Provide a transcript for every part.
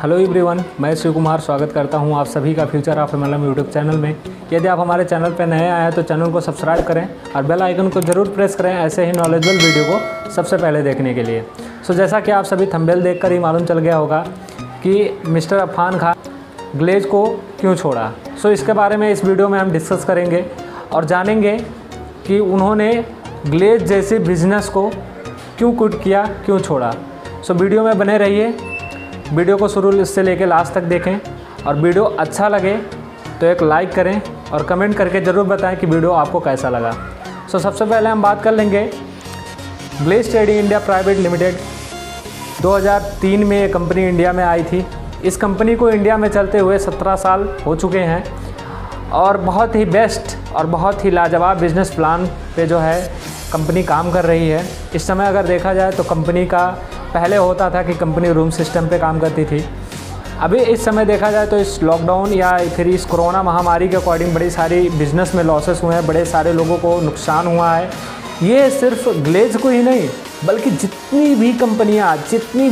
Hello everyone, मैं शिव कुमार स्वागत करता हूं आप सभी का future of MLM YouTube channel में। यदि आप हमारे चैनल पर नए आए हैं तो चैनल को सब्सक्राइब करें और बेल आइकन को ज़रूर प्रेस करें ऐसे ही नॉलेजेबल वीडियो को सबसे पहले देखने के लिए। जैसा कि आप सभी थंबनेल देखकर ही मालूम चल गया होगा कि मिस्टर अफान खान ग्लेज को क्यों छोड़ा। इसके बारे में इस वीडियो में हम डिस्कस करेंगे और जानेंगे कि उन्होंने ग्लेज जैसे बिजनेस को क्यों क्विट किया, क्यों छोड़ा। वीडियो में बने रहिए, वीडियो को शुरू से लेकर लास्ट तक देखें और वीडियो अच्छा लगे तो एक लाइक करें और कमेंट करके ज़रूर बताएं कि वीडियो आपको कैसा लगा। सबसे पहले हम बात कर लेंगे glaze trading India private limited. 2003 में ये कंपनी इंडिया में आई थी। इस कंपनी को इंडिया में चलते हुए 17 साल हो चुके हैं और बहुत ही बेस्ट और बहुत ही लाजवाब बिजनेस प्लान पे जो है कंपनी काम कर रही है। इस समय अगर देखा जाए तो कंपनी का पहले होता था कि कंपनी रूम सिस्टम पे काम करती थी। अभी इस समय देखा जाए तो इस लॉकडाउन या फिर इस कोरोना महामारी के अकॉर्डिंग बड़ी सारी बिज़नेस में लॉसेस हुए हैं, बड़े सारे लोगों को नुकसान हुआ है। ये सिर्फ ग्लेज को ही नहीं बल्कि जितनी भी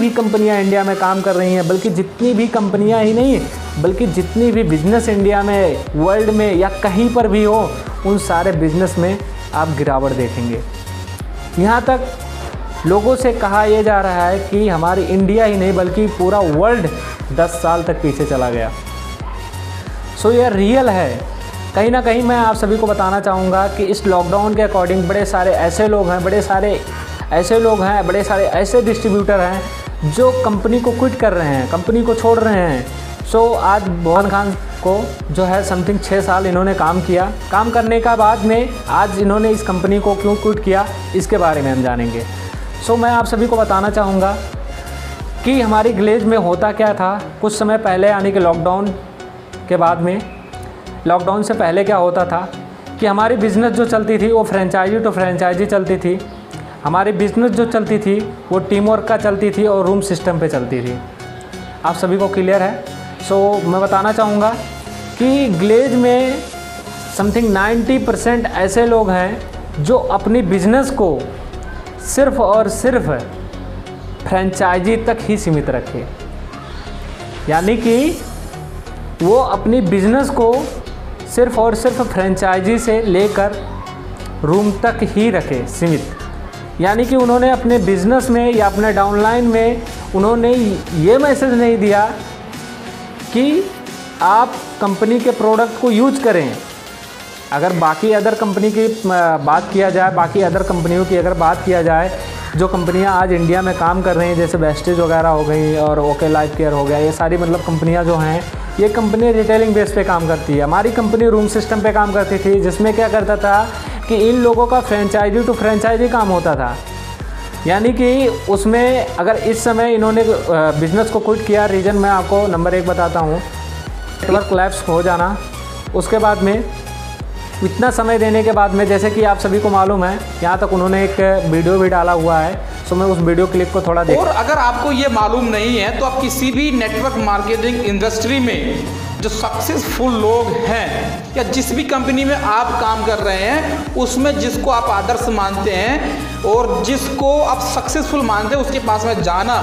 कंपनियां इंडिया में काम कर रही हैं, बल्कि जितनी भी कंपनियां ही नहीं बल्कि जितनी भी बिज़नेस इंडिया में, वर्ल्ड में या कहीं पर भी हो, उन सारे बिज़नेस में आप गिरावट देखेंगे। यहाँ तक लोगों से कहा यह जा रहा है कि हमारी इंडिया ही नहीं बल्कि पूरा वर्ल्ड 10 साल तक पीछे चला गया। ये रियल है। कहीं ना कहीं मैं आप सभी को बताना चाहूँगा कि इस लॉकडाउन के अकॉर्डिंग बड़े सारे ऐसे लोग हैं, बड़े सारे ऐसे डिस्ट्रीब्यूटर हैं जो कंपनी को क्विट कर रहे हैं, कंपनी को छोड़ रहे हैं। आज अफान खान को जो है समथिंग 6 साल इन्होंने काम किया। काम करने का बाद में आज इन्होंने इस कंपनी को क्यों क्विट किया, इसके बारे में हम जानेंगे। मैं आप सभी को बताना चाहूँगा कि हमारी ग्लेज में होता क्या था कुछ समय पहले, यानी कि लॉकडाउन के बाद में। लॉकडाउन से पहले क्या होता था कि हमारी बिज़नेस जो चलती थी वो फ्रेंचाइजी टू फ्रेंचाइजी चलती थी। हमारी बिज़नेस जो चलती थी वो टीम वर्क का चलती थी और रूम सिस्टम पे चलती थी। आप सभी को क्लियर है। मैं बताना चाहूँगा कि ग्लेज में समथिंग 90% ऐसे लोग हैं जो अपनी बिज़नेस को सिर्फ़ और सिर्फ फ्रेंचाइजी तक ही सीमित रखे, यानी कि वो अपनी बिज़नेस को सिर्फ़ और सिर्फ फ्रेंचाइजी से लेकर रूम तक ही रखे सीमित। यानी कि उन्होंने अपने बिज़नेस में या अपने डाउनलाइन में उन्होंने ये मैसेज नहीं दिया कि आप कंपनी के प्रोडक्ट को यूज करें। अगर बाकी अदर कंपनी की बात किया जाए, बाकी अदर कंपनियों की अगर बात किया जाए जो कंपनियां आज इंडिया में काम कर रही हैं, जैसे वेस्टेज वगैरह हो गई और ओके लाइफ केयर हो गया, ये सारी कंपनियां जो हैं, ये कंपनी रिटेलिंग बेस पे काम करती है। हमारी कंपनी रूम सिस्टम पे काम करती थी, जिसमें क्या करता था कि इन लोगों का फ्रेंचाइजी टू फ्रेंचाइजी काम होता था। यानी कि उसमें अगर इस समय इन्होंने बिज़नेस को क्विट किया, रीज़न मैं आपको नंबर 1 बताता हूँ, नेटवर्क कोलैप्स हो जाना। उसके बाद में इतना समय देने के बाद में, जैसे कि आप सभी को मालूम है, यहाँ तक उन्होंने एक वीडियो भी डाला हुआ है। मैं उस वीडियो क्लिप को थोड़ा और अगर आपको ये मालूम नहीं है तो आप किसी भी नेटवर्क मार्केटिंग इंडस्ट्री में जो सक्सेसफुल लोग हैं या जिस भी कंपनी में आप काम कर रहे हैं, उसमें जिसको आप आदर्श मानते हैं और जिसको आप सक्सेसफुल मानते हैं, उसके पास में जाना,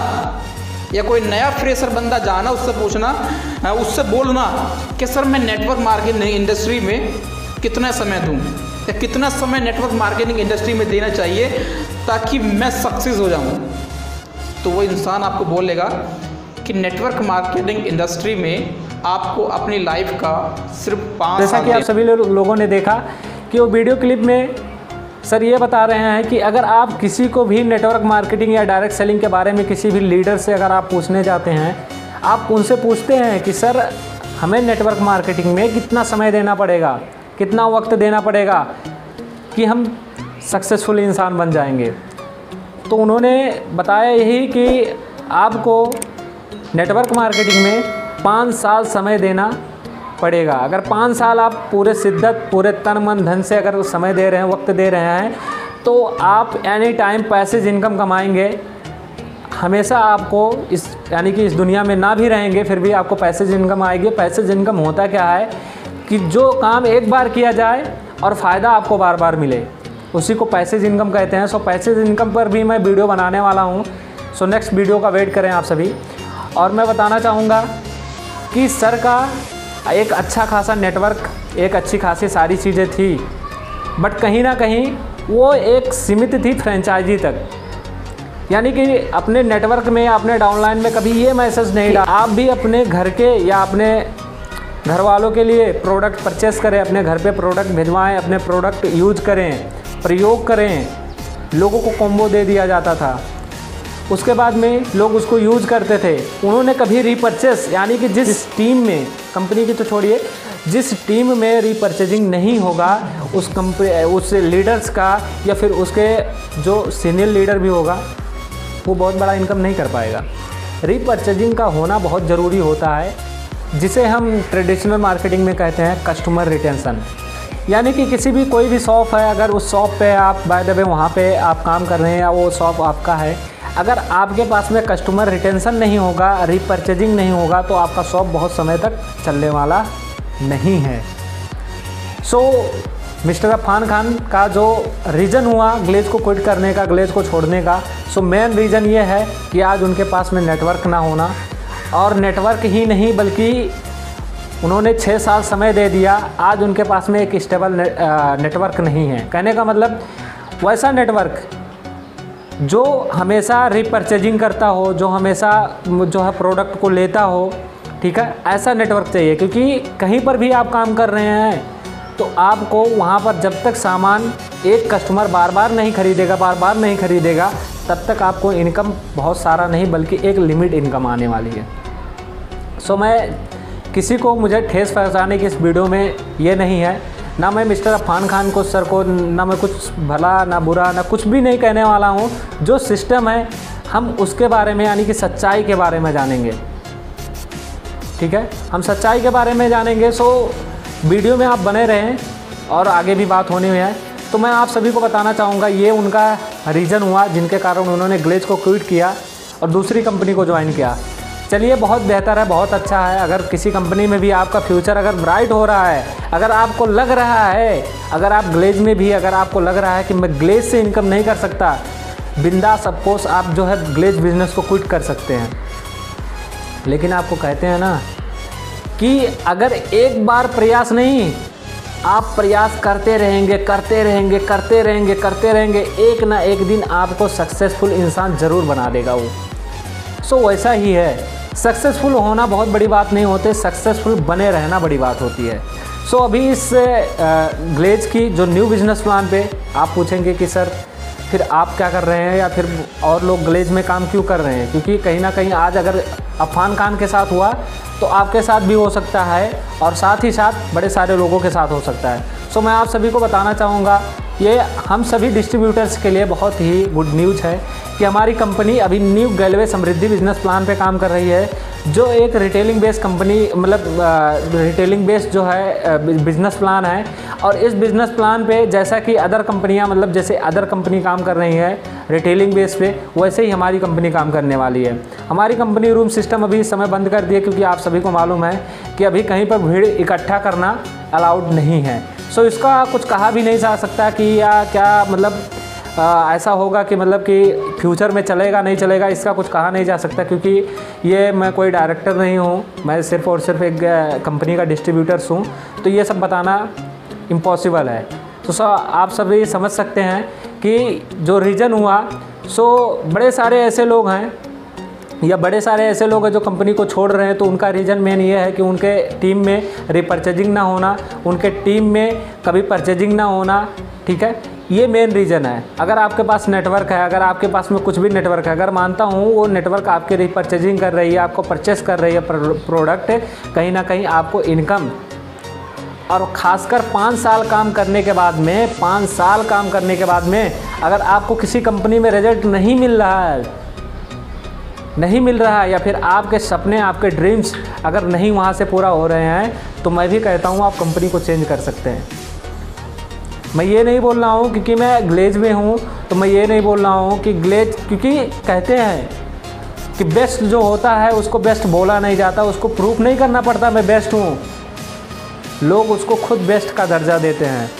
या कोई नया फ्रेशर बंदा जाना, उससे पूछना, उससे बोलना कि सर मैं नेटवर्क मार्केटिंग इंडस्ट्री में कितना समय दूं या कितना समय नेटवर्क मार्केटिंग इंडस्ट्री में देना चाहिए ताकि मैं सक्सेस हो जाऊं, तो वो इंसान आपको बोलेगा कि नेटवर्क मार्केटिंग इंडस्ट्री में आपको अपनी लाइफ का सिर्फ 5 जैसा कि आप सभी लोगों ने देखा कि वो वीडियो क्लिप में सर ये बता रहे हैं कि अगर आप किसी को भी नेटवर्क मार्केटिंग या डायरेक्ट सेलिंग के बारे में किसी भी लीडर से अगर आप पूछने जाते हैं, आप उनसे पूछते हैं कि सर हमें नेटवर्क मार्केटिंग में कितना समय देना पड़ेगा, कितना वक्त देना पड़ेगा कि हम सक्सेसफुल इंसान बन जाएंगे, तो उन्होंने बताया यही कि आपको नेटवर्क मार्केटिंग में 5 साल समय देना पड़ेगा। अगर 5 साल आप पूरे शिद्दत, पूरे तन मन धन से अगर समय दे रहे हैं, वक्त दे रहे हैं, तो आप एनी टाइम पैसिव इनकम कमाएंगे। हमेशा आपको यानी कि इस दुनिया में ना भी रहेंगे फिर भी आपको पैसिव इनकम आएगी। पैसिव इनकम होता क्या है कि जो काम एक बार किया जाए और फ़ायदा आपको बार बार मिले, उसी को पैसिव इनकम कहते हैं। पैसिव इनकम पर भी मैं वीडियो बनाने वाला हूँ। नेक्स्ट वीडियो का वेट करें आप सभी। और मैं बताना चाहूँगा कि सर का एक अच्छा खासा नेटवर्क, एक अच्छी खासी सारी चीज़ें थी, बट कहीं ना कहीं वो एक सीमित थी फ्रेंचाइजी तक। यानी कि अपने नेटवर्क में, अपने डाउनलाइन में कभी ये मैसेज नहीं डाला आप भी अपने घर के या अपने घर वालों के लिए प्रोडक्ट परचेस करें, अपने घर पे प्रोडक्ट भिजवाएं, अपने प्रोडक्ट यूज करें, प्रयोग करें। लोगों को कॉम्बो दे दिया जाता था, उसके बाद में लोग उसको यूज करते थे। उन्होंने कभी रीपरचेस, यानी कि जिस टीम में, कंपनी की तो छोड़िए, जिस टीम में रीपरचेजिंग नहीं होगा उस लीडर्स का या फिर उसके जो सीनियर लीडर भी होगा वो बहुत बड़ा इनकम नहीं कर पाएगा। रीपरचेजिंग का होना बहुत ज़रूरी होता है, जिसे हम ट्रेडिशनल मार्केटिंग में कहते हैं कस्टमर रिटेंशन। यानी कि किसी भी कोई भी शॉप है, अगर उस शॉप पे आप बाय द वे वहाँ पे आप काम कर रहे हैं या वो शॉप आपका है, अगर आपके पास में कस्टमर रिटेंशन नहीं होगा, रीपरचेजिंग नहीं होगा, तो आपका शॉप बहुत समय तक चलने वाला नहीं है। सो मिस्टर अफान खान का जो रीज़न हुआ ग्लेज को क्विट करने का, ग्लेज को छोड़ने का, सो मेन रीज़न ये है कि आज उनके पास में नेटवर्क ना होना, और नेटवर्क ही नहीं बल्कि उन्होंने 6 साल समय दे दिया, आज उनके पास में एक स्टेबल नेटवर्क नहीं है। कहने का मतलब वैसा नेटवर्क जो हमेशा रीपरचेजिंग करता हो, जो हमेशा जो है प्रोडक्ट को लेता हो, ठीक है, ऐसा नेटवर्क चाहिए। क्योंकि कहीं पर भी आप काम कर रहे हैं तो आपको वहाँ पर जब तक सामान एक कस्टमर बार बार नहीं खरीदेगा तब तक आपको इनकम बहुत सारा नहीं बल्कि एक लिमिट इनकम आने वाली है। सो मैं किसी को मुझे ठेस पहुँचाने की इस वीडियो में ये नहीं है, ना मैं मिस्टर अफान खान को, सर को, ना मैं कुछ भला ना बुरा ना कुछ भी नहीं कहने वाला हूँ। जो सिस्टम है हम उसके बारे में, यानी कि सच्चाई के बारे में जानेंगे, ठीक है, हम सच्चाई के बारे में जानेंगे। सो वीडियो में आप बने रहें और आगे भी बात होनी है। तो मैं आप सभी को बताना चाहूँगा ये उनका रीज़न हुआ जिनके कारण उन्होंने ग्लेज को क्विट किया और दूसरी कंपनी को ज्वाइन किया। चलिए, बहुत बेहतर है, बहुत अच्छा है। अगर किसी कंपनी में भी आपका फ्यूचर अगर ब्राइट हो रहा है, अगर आपको लग रहा है, अगर आप ग्लेज में भी अगर आपको लग रहा है कि मैं ग्लेज से इनकम नहीं कर सकता, बिंदास अफकोर्स आप जो है ग्लेज बिजनेस को क्विट कर सकते हैं। लेकिन आपको कहते हैं ना कि अगर एक बार प्रयास नहीं, आप प्रयास करते रहेंगे, एक ना एक दिन आपको सक्सेसफुल इंसान ज़रूर बना देगा वो। सो वैसा ही है, सक्सेसफुल होना बहुत बड़ी बात नहीं होती, सक्सेसफुल बने रहना बड़ी बात होती है। सो अभी इस ग्लेज की जो न्यू बिजनेस प्लान पे आप पूछेंगे कि सर फिर आप क्या कर रहे हैं या फिर और लोग ग्लेज में काम क्यों कर रहे हैं, क्योंकि कहीं ना कहीं आज अगर अफान खान के साथ हुआ तो आपके साथ भी हो सकता है और साथ ही साथ बड़े सारे लोगों के साथ हो सकता है। सो मैं आप सभी को बताना चाहूँगा, ये हम सभी डिस्ट्रीब्यूटर्स के लिए बहुत ही गुड न्यूज़ है कि हमारी कंपनी अभी न्यू गैलवे समृद्धि बिजनेस प्लान पे काम कर रही है, जो एक रिटेलिंग बेस्ड कंपनी, मतलब रिटेलिंग बेस्ड जो है बिज़नेस प्लान है। और इस बिज़नेस प्लान पे जैसा कि अदर कंपनियां, मतलब जैसे अदर कंपनी काम कर रही है रिटेलिंग बेस पे, वैसे ही हमारी कंपनी काम करने वाली है। हमारी कंपनी रूम सिस्टम अभी इस समय बंद कर दिए, क्योंकि आप सभी को मालूम है कि अभी कहीं पर भीड़ इकट्ठा करना अलाउड नहीं है। सो इसका कुछ कहा भी नहीं जा सकता कि या क्या मतलब ऐसा होगा कि मतलब कि फ्यूचर में चलेगा नहीं चलेगा, इसका कुछ कहा नहीं जा सकता, क्योंकि ये मैं कोई डायरेक्टर नहीं हूँ, मैं सिर्फ और सिर्फ एक कंपनी का डिस्ट्रीब्यूटर्स हूँ, तो ये सब बताना इम्पॉसिबल है। तो आप सभी समझ सकते हैं कि जो रीज़न हुआ, सो बड़े सारे ऐसे लोग हैं या बड़े सारे ऐसे लोग हैं जो कंपनी को छोड़ रहे हैं, तो उनका रीज़न मेन ये है कि उनके टीम में रीपरचेजिंग ना होना, उनके टीम में कभी परचेजिंग ना होना, ठीक है, ये मेन रीज़न है। अगर आपके पास नेटवर्क है, अगर आपके पास में कुछ भी नेटवर्क है, अगर मानता हूँ वो नेटवर्क आपके रीपरचेजिंग कर रही है, आपको परचेस कर रही है प्रोडक्ट, कहीं ना कहीं आपको इनकम, और ख़ासकर 5 साल काम करने के बाद में, 5 साल काम करने के बाद में अगर आपको किसी कंपनी में रिजल्ट नहीं मिल रहा है या फिर आपके सपने, आपके ड्रीम्स अगर नहीं वहाँ से पूरा हो रहे हैं, तो मैं भी कहता हूँ आप कंपनी को चेंज कर सकते हैं। मैं ये नहीं बोल रहा हूँ क्योंकि मैं ग्लेज में हूँ, तो मैं ये नहीं बोल रहा हूँ कि ग्लेज, क्योंकि कहते हैं कि बेस्ट जो होता है उसको बेस्ट बोला नहीं जाता, उसको प्रूफ नहीं करना पड़ता मैं बेस्ट हूँ, लोग उसको खुद बेस्ट का दर्जा देते हैं,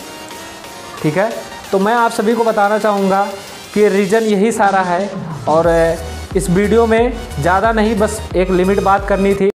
ठीक है। तो मैं आप सभी को बताना चाहूँगा कि रीज़न यही सारा है, और इस वीडियो में ज़्यादा नहीं, बस एक लिमिट बात करनी थी।